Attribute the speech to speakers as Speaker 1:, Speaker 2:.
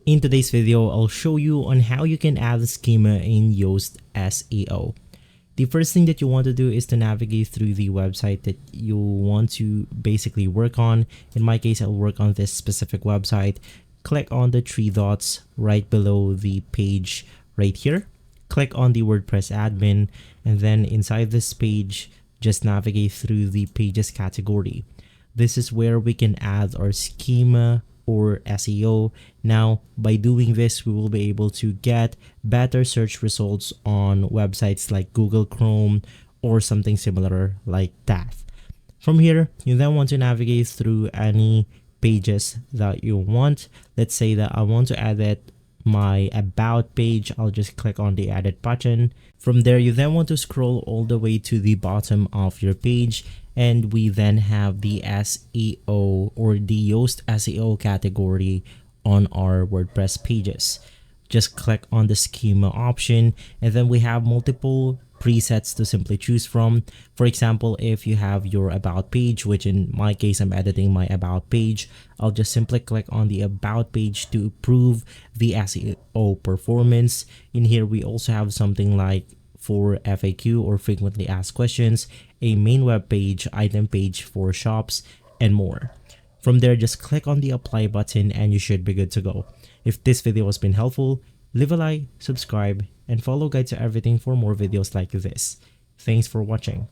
Speaker 1: In today's video, I'll show you on how you can add a schema in Yoast SEO. The first thing that you want to do is to navigate through the website that you want to basically work on. In my case, I'll work on this specific website. Click on the three dots right below the page right here. Click on the WordPress admin, and then inside this page, just navigate through the pages category. This is where we can add our schema or SEO. Now, by doing this, we will be able to get better search results on websites like Google Chrome or something similar like that. From here, you then want to navigate through any pages that you want. Let's say that I want to edit my about page. I'll just click on the edit button. From there, you then want to scroll all the way to the bottom of your page, and we then have the SEO or the Yoast SEO category on our WordPress pages. Just click on the schema option, and then we have multiple presets to simply choose from. For example, if you have your about page, which in my case I'm editing my about page, I'll just simply click on the about page to improve the SEO performance. In here we also have something like for FAQ or frequently asked questions, a main web page, item page for shops, and more. From there, just click on the apply button and you should be good to go. If this video has been helpful, leave a like, subscribe, and follow Guide to Everything for more videos like this. Thanks for watching.